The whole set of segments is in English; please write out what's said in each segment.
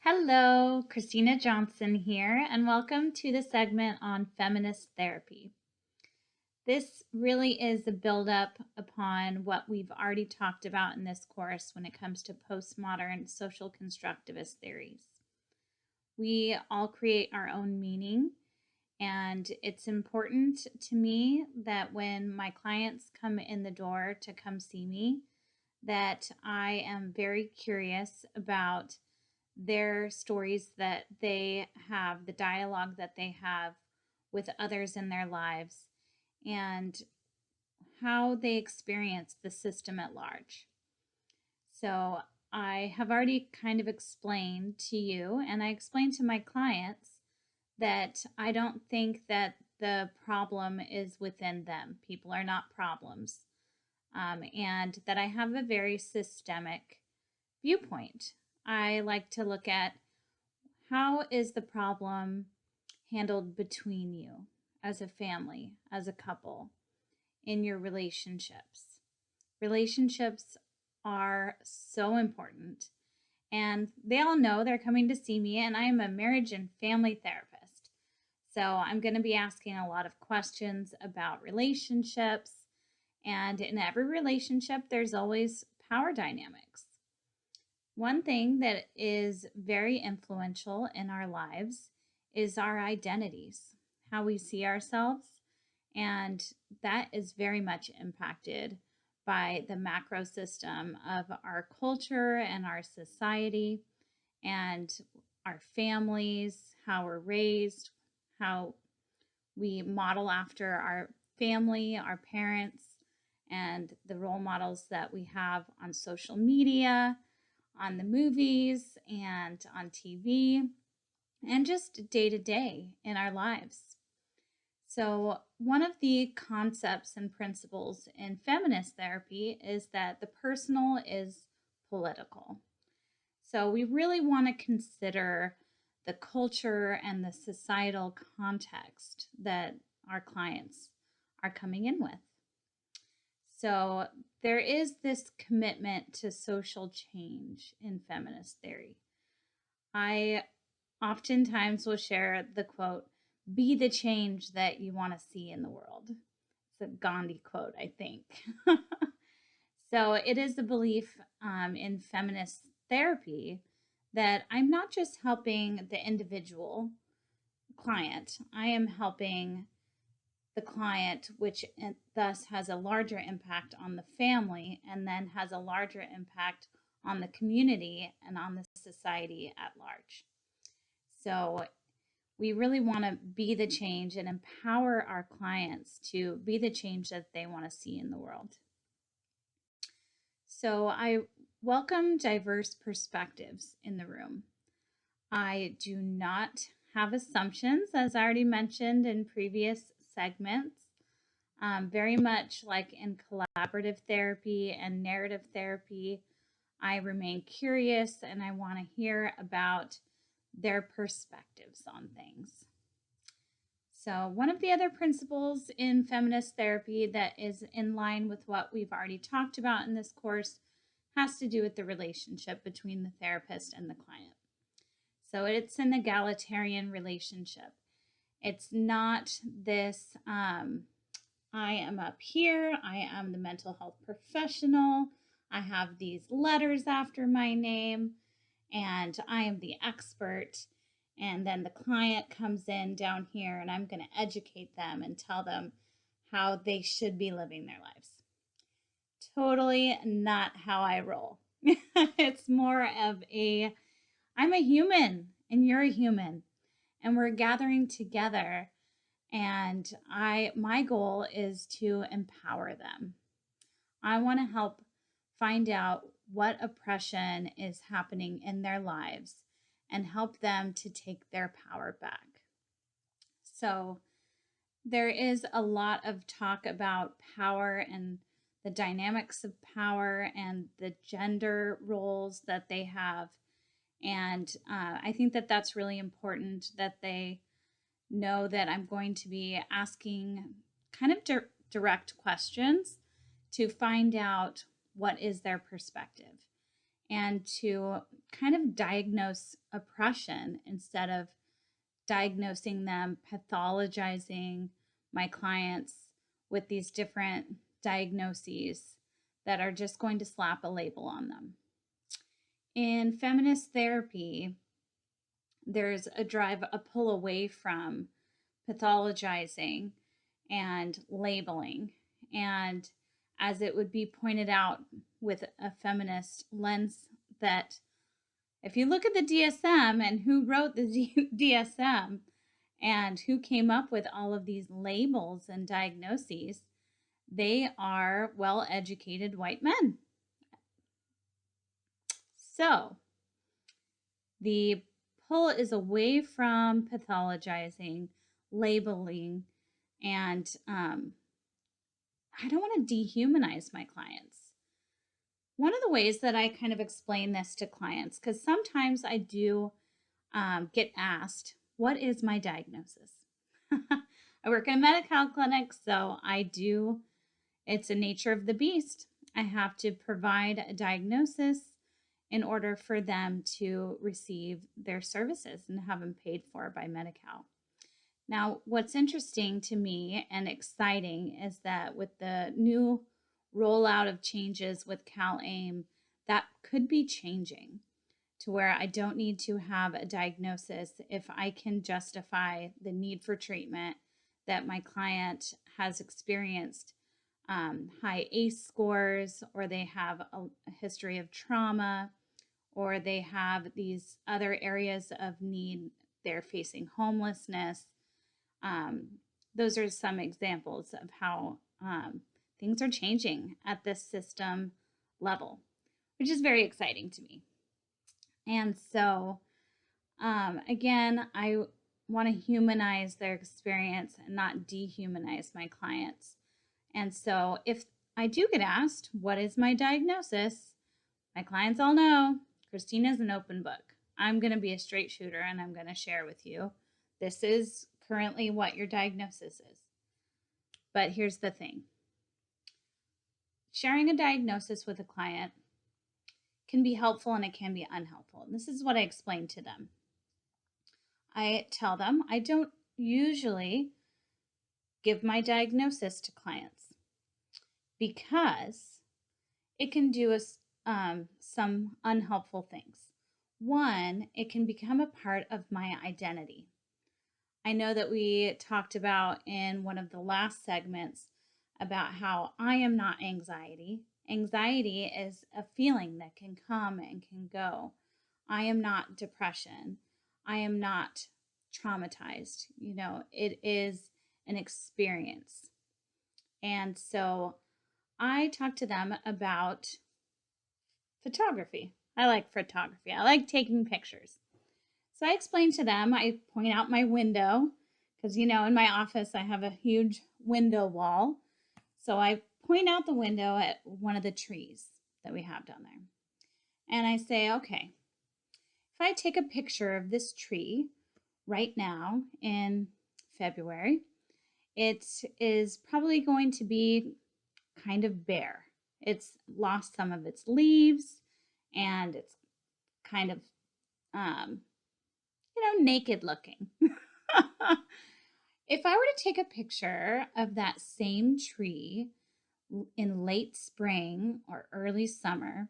Hello, Christina Johnson here, and welcome to the segment on feminist therapy. This really is a build-up upon what we've already talked about in this course when it comes to postmodern social constructivist theories. We all create our own meaning, and it's important to me that when my clients come in the door to come see me, that I am very curious about their stories that they have, the dialogue that they have with others in their lives, and how they experience the system at large. So I have already kind of explained to you, and I explained to my clients, that I don't think that the problem is within them. People are not problems. And that I have a very systemic viewpoint. I like to look at how is the problem handled between you as a family, as a couple, in your relationships. Relationships are so important, and they all know they're coming to see me, and I am a marriage and family therapist. So I'm going to be asking a lot of questions about relationships, and in every relationship, there's always power dynamics. One thing that is very influential in our lives is our identities, how we see ourselves, and that is very much impacted by the macro system of our culture and our society and our families, how we're raised, how we model after our family, our parents, and the role models that we have on social media, on the movies, and on TV, and just day to day in our lives. So one of the concepts and principles in feminist therapy is that the personal is political. So we really want to consider the culture and the societal context that our clients are coming in with. So there is this commitment to social change in feminist theory. I oftentimes will share the quote, "Be the change that you want to see in the world." It's a Gandhi quote, I think. So it is the belief in feminist therapy that I'm not just helping the individual client, I am helping the client, which thus has a larger impact on the family and then has a larger impact on the community and on the society at large. So we really want to be the change and empower our clients to be the change that they want to see in the world. So I welcome diverse perspectives in the room. I do not have assumptions, as I already mentioned in previous segments. Very much like in collaborative therapy and narrative therapy, I remain curious and I want to hear about their perspectives on things. So one of the other principles in feminist therapy that is in line with what we've already talked about in this course has to do with the relationship between the therapist and the client. So it's an egalitarian relationship. It's not this, I am up here, I am the mental health professional, I have these letters after my name, and I am the expert. And then the client comes in down here and I'm going to educate them and tell them how they should be living their lives. Totally not how I roll. It's more of I'm a human and you're a human and we're gathering together, and my goal is to empower them. I want to help find out what oppression is happening in their lives and help them to take their power back. So there is a lot of talk about power and the dynamics of power and the gender roles that they have. And I think that that's really important that they know that I'm going to be asking kind of direct questions to find out what is their perspective. and to kind of diagnose oppression instead of diagnosing them, pathologizing my clients with these different diagnoses that are just going to slap a label on them. In feminist therapy, there's a drive, a pull away from pathologizing and labeling. And as it would be pointed out with a feminist lens, that if you look at the DSM and who wrote the DSM and who came up with all of these labels and diagnoses, they are well-educated white men. So the pull is away from pathologizing, labeling, and I don't want to dehumanize my clients. One of the ways that I kind of explain this to clients, because sometimes I do get asked, what is my diagnosis? I work in a Medi-Cal clinic, so it's a nature of the beast. I have to provide a diagnosis in order for them to receive their services and have them paid for by Medi-Cal. Now, what's interesting to me and exciting is that with the new rollout of changes with CalAIM, that could be changing to where I don't need to have a diagnosis if I can justify the need for treatment, that my client has experienced high ACE scores, or they have a history of trauma, or they have these other areas of need. They're facing homelessness. Those are some examples of how things are changing at this system level, which is very exciting to me. And so, again, I want to humanize their experience and not dehumanize my clients. And so if I do get asked, what is my diagnosis? My clients all know Christina is an open book. I'm going to be a straight shooter and I'm going to share with you, this is currently what your diagnosis is. But here's the thing. Sharing a diagnosis with a client can be helpful and it can be unhelpful. And this is what I explain to them. I tell them I don't usually give my diagnosis to clients because it can do some unhelpful things. One, it can become a part of my identity. I know that we talked about in one of the last segments about how I am not anxiety. Anxiety is a feeling that can come and can go. I am not depression. I am not traumatized. You know, it is an experience. And so I talk to them about photography. I like photography. I like taking pictures. So I explain to them, I point out my window because, you know, in my office I have a huge window wall. So I point out the window at one of the trees that we have down there. And I say, okay, if I take a picture of this tree right now in February, it is probably going to be kind of bare. It's lost some of its leaves and it's kind of, naked looking. If I were to take a picture of that same tree in late spring or early summer,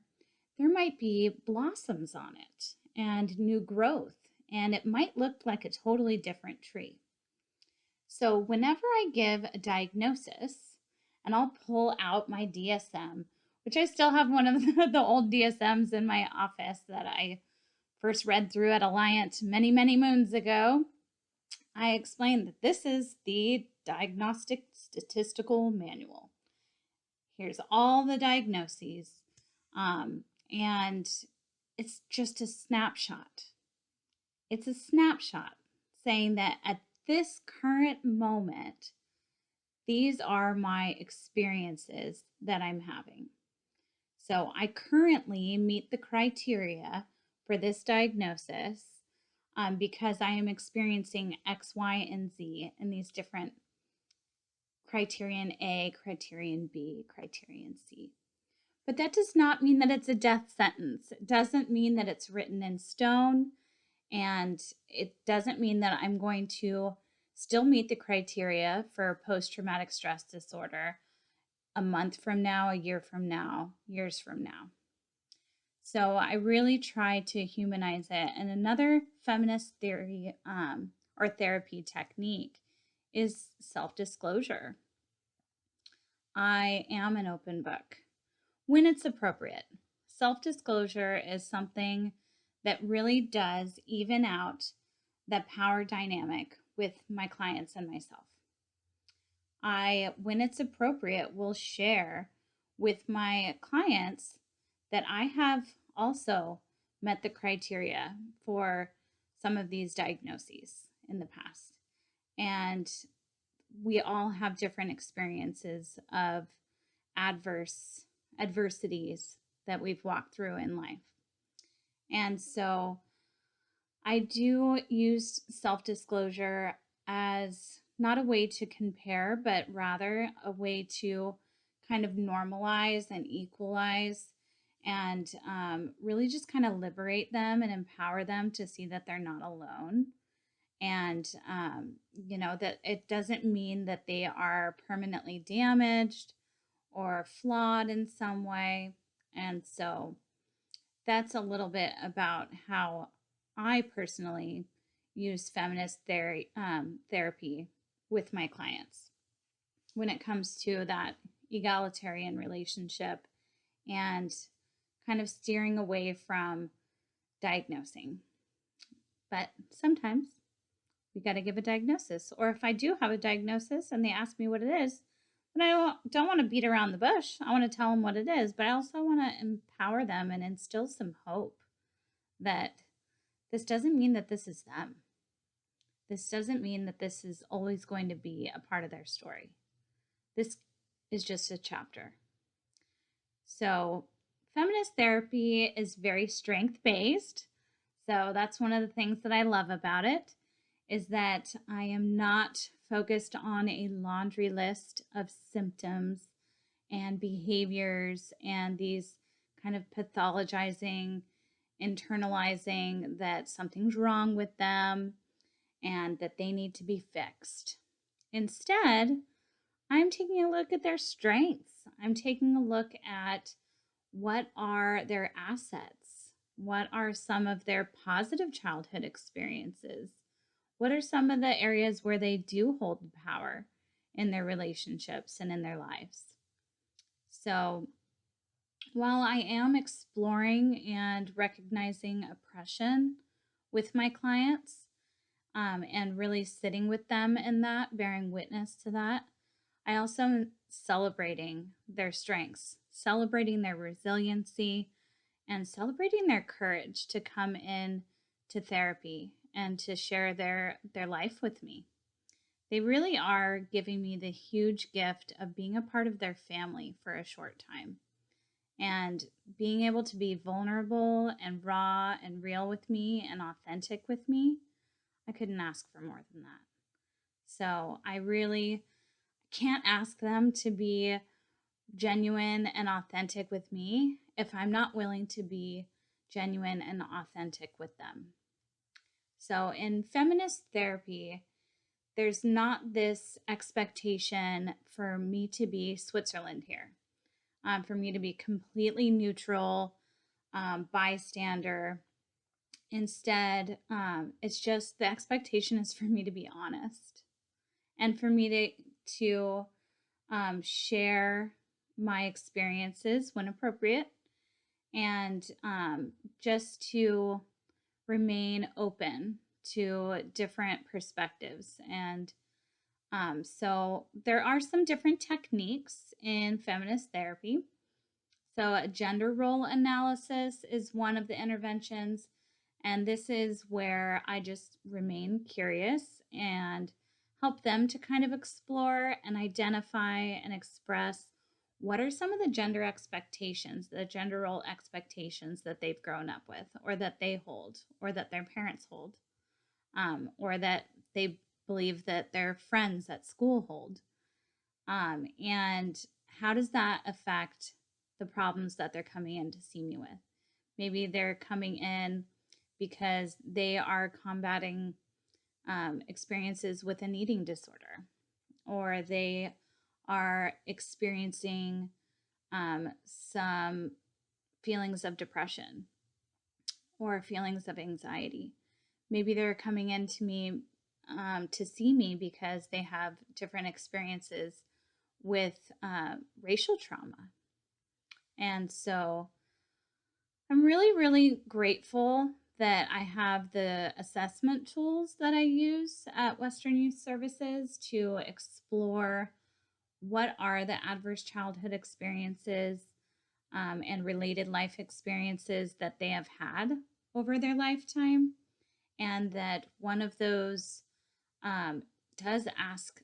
there might be blossoms on it and new growth, and it might look like a totally different tree. So whenever I give a diagnosis, and I'll pull out my DSM, which I still have one of the old DSMs in my office that I first read through at Alliant many, many moons ago, I explained that this is the Diagnostic Statistical Manual. Here's all the diagnoses, and it's just a snapshot. It's a snapshot saying that at this current moment, these are my experiences that I'm having. So I currently meet the criteria for this diagnosis because I am experiencing X, Y, and Z in these different criterion A, criterion B, criterion C. But that does not mean that it's a death sentence. It doesn't mean that it's written in stone. And it doesn't mean that I'm going to still meet the criteria for post-traumatic stress disorder a month from now, a year from now, years from now. So I really try to humanize it. And another feminist theory or therapy technique is self-disclosure. I am an open book when it's appropriate. Self-disclosure is something that really does even out the power dynamic with my clients and myself. I, when it's appropriate, will share with my clients that I have also met the criteria for some of these diagnoses in the past. And we all have different experiences of adversities that we've walked through in life. And so I do use self-disclosure as not a way to compare, but rather a way to kind of normalize and equalize and really just kind of liberate them and empower them to see that they're not alone. And, that it doesn't mean that they are permanently damaged or flawed in some way. And so that's a little bit about how I personally use feminist therapy with my clients when it comes to that egalitarian relationship and kind of steering away from diagnosing. But sometimes we got to give a diagnosis. Or if I do have a diagnosis and they ask me what it is, then I don't want to beat around the bush. I want to tell them what it is, but I also want to empower them and instill some hope that this doesn't mean that this is them. This doesn't mean that this is always going to be a part of their story. This is just a chapter. So feminist therapy is very strength-based. So that's one of the things that I love about it, is that I am not focused on a laundry list of symptoms and behaviors and these kind of pathologizing, internalizing that something's wrong with them and that they need to be fixed. Instead, I'm taking a look at their strengths. I'm taking a look at what are their assets? What are some of their positive childhood experiences? What are some of the areas where they do hold the power in their relationships and in their lives? So while I am exploring and recognizing oppression with my clients and really sitting with them in that, bearing witness to that, I also am celebrating their strengths, celebrating their resiliency, and celebrating their courage to come in to therapy and to share their life with me. They really are giving me the huge gift of being a part of their family for a short time and being able to be vulnerable and raw and real with me and authentic with me. I couldn't ask for more than that. So I really can't ask them to be genuine and authentic with me if I'm not willing to be genuine and authentic with them. So in feminist therapy, there's not this expectation for me to be Switzerland here, for me to be completely neutral, bystander. Instead, it's just the expectation is for me to be honest and for me to share my experiences when appropriate and just to remain open to different perspectives. And so there are some different techniques in feminist therapy. So a gender role analysis is one of the interventions. And this is where I just remain curious and help them to kind of explore and identify and express what are some of the gender expectations, the gender role expectations that they've grown up with, or that they hold, or that their parents hold, or that they believe that their friends at school hold. And how does that affect the problems that they're coming in to see me with. Maybe they're coming in because they are combating experiences with an eating disorder, or they are experiencing some feelings of depression or feelings of anxiety. Maybe they're coming in to me to see me because they have different experiences with racial trauma. And so I'm really, really grateful that I have the assessment tools that I use at Western Youth Services to explore what are the adverse childhood experiences and related life experiences that they have had over their lifetime. And that one of those does ask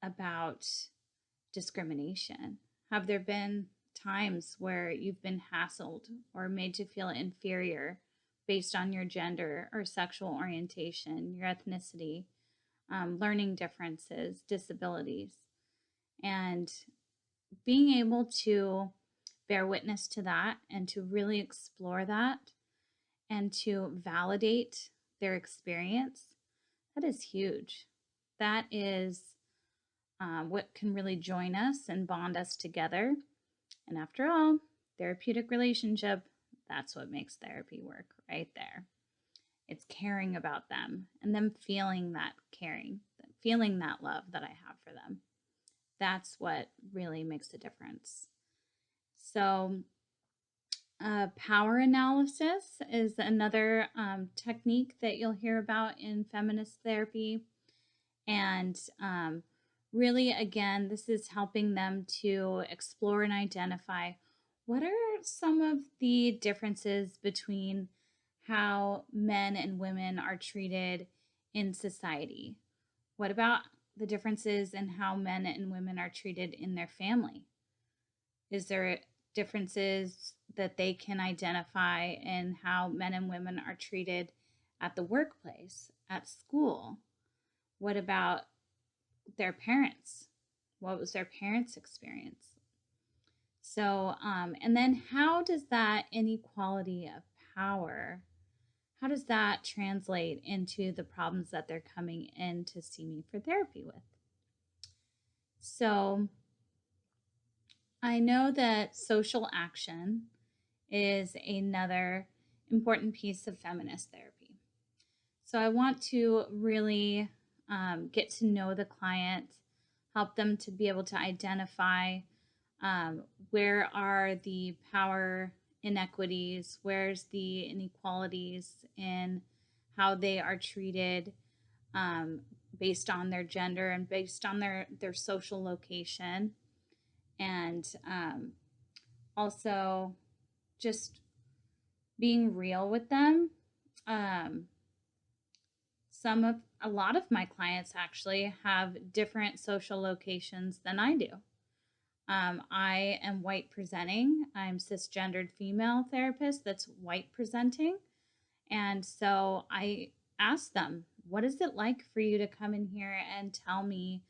about discrimination. Have there been times where you've been hassled or made to feel inferior based on your gender or sexual orientation, your ethnicity, learning differences, disabilities? And being able to bear witness to that and to really explore that and to validate their experience, that is huge. That is what can really join us and bond us together. And after all, therapeutic relationship, that's what makes therapy work right there. It's caring about them and them feeling that caring, feeling that love that I have for them. That's what really makes a difference. So power analysis is another technique that you'll hear about in feminist therapy. And really, again, this is helping them to explore and identify what are some of the differences between how men and women are treated in society. What about the differences in how men and women are treated in their family? Is there differences that they can identify in how men and women are treated at the workplace, at school? What about their parents? What was their parents' experience? So, and then how does that inequality of power, how does that translate into the problems that they're coming in to see me for therapy with? So, I know that social action is another important piece of feminist therapy. So I want to really get to know the client, help them to be able to identify where are the power inequities, where's the inequalities in how they are treated based on their gender and based on their social location. And also just being real with them. A lot of my clients actually have different social locations than I do. I am white presenting. I'm cisgendered female therapist that's white presenting. And so I asked them, what is it like for you to come in here and tell me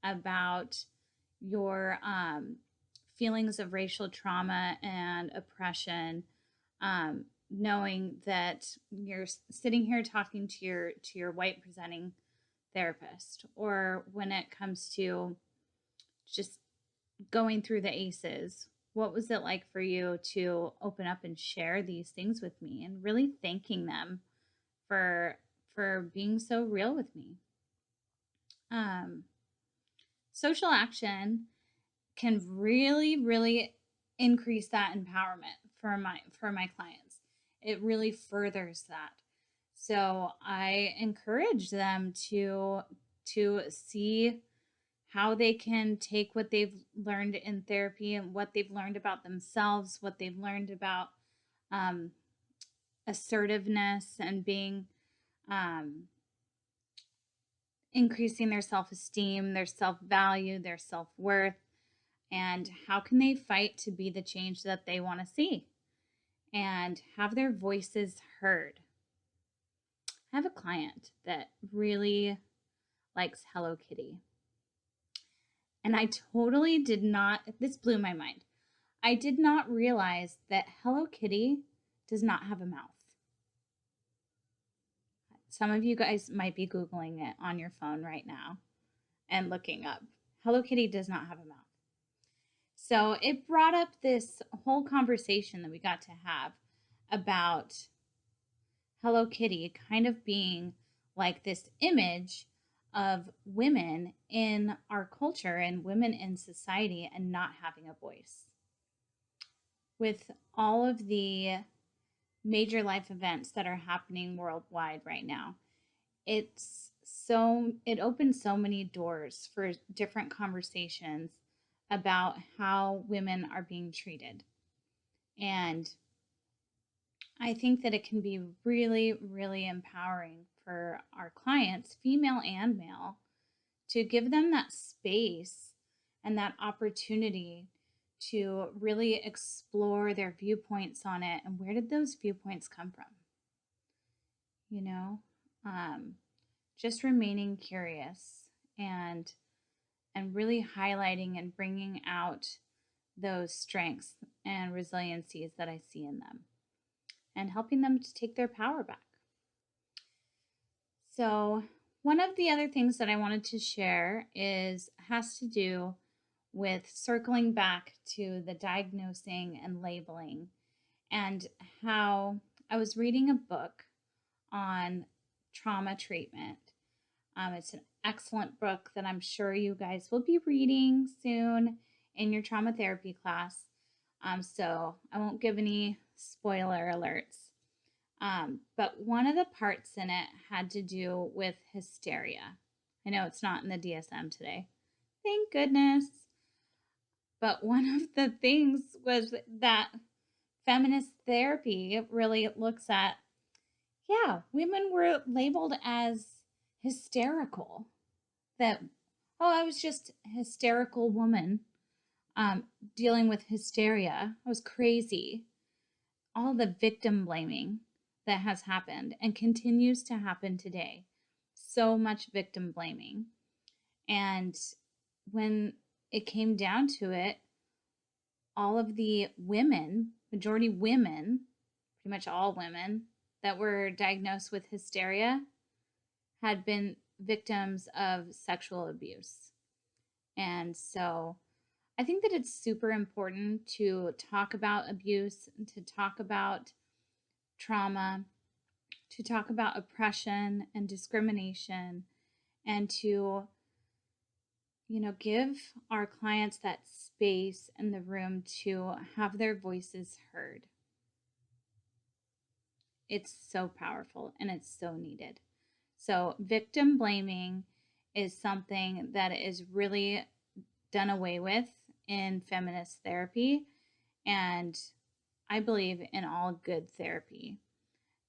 about your feelings of racial trauma and oppression, knowing that you're sitting here talking to your white presenting therapist, or when it comes to just going through the ACEs, what was it like for you to open up and share these things with me, and really thanking them for being so real with me. Social action can really, really increase that empowerment for my clients. It really furthers that. So I encourage them to see how they can take what they've learned in therapy and what they've learned about themselves, what they've learned about assertiveness and being increasing their self-esteem, their self-value, their self-worth, and how can they fight to be the change that they want to see and have their voices heard. I have a client that really likes Hello Kitty. And I totally did not, this blew my mind. I did not realize that Hello Kitty does not have a mouth. Some of you guys might be Googling it on your phone right now and looking up. Hello Kitty does not have a mouth. So it brought up this whole conversation that we got to have about Hello Kitty kind of being like this image of women in our culture and women in society and not having a voice. With all of the major life events that are happening worldwide right now, it opens so many doors for different conversations about how women are being treated. And I think that it can be really, really empowering for our clients, female and male, to give them that space and that opportunity to really explore their viewpoints on it. And where did those viewpoints come from? You know, just remaining curious and really highlighting and bringing out those strengths and resiliencies that I see in them and helping them to take their power back. So one of the other things that I wanted to share has to do with circling back to the diagnosing and labeling, and how I was reading a book on trauma treatment. It's an excellent book that I'm sure you guys will be reading soon in your trauma therapy class. So I won't give any spoiler alerts. But one of the parts in it had to do with hysteria. I know it's not in the DSM today. Thank goodness. But one of the things was that feminist therapy really looks at, women were labeled as hysterical. That, I was just a hysterical woman dealing with hysteria. I was crazy. All the victim blaming that has happened and continues to happen today. So much victim blaming. And when it came down to it, all of the women, majority women, pretty much all women that were diagnosed with hysteria had been victims of sexual abuse. And so I think that it's super important to talk about abuse, to talk about trauma, to talk about oppression and discrimination, and to give our clients that space and the room to have their voices heard. It's so powerful and it's so needed. So victim blaming is something that is really done away with in feminist therapy. And I believe in all good therapy,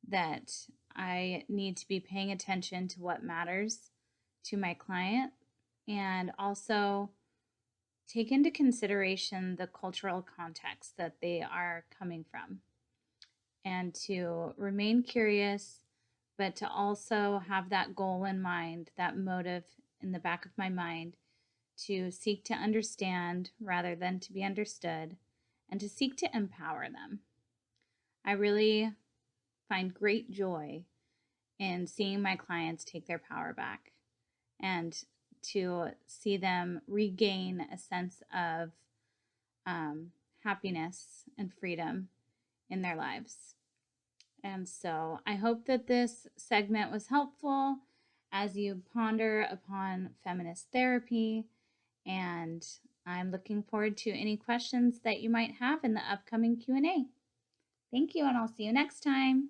that I need to be paying attention to what matters to my client, and also take into consideration the cultural context that they are coming from, and to remain curious, but to also have that goal in mind, that motive in the back of my mind, to seek to understand rather than to be understood, and to seek to empower them. I really find great joy in seeing my clients take their power back and to see them regain a sense of happiness and freedom in their lives. And so I hope that this segment was helpful as you ponder upon feminist therapy, and I'm looking forward to any questions that you might have in the upcoming Q&A. Thank you, and I'll see you next time.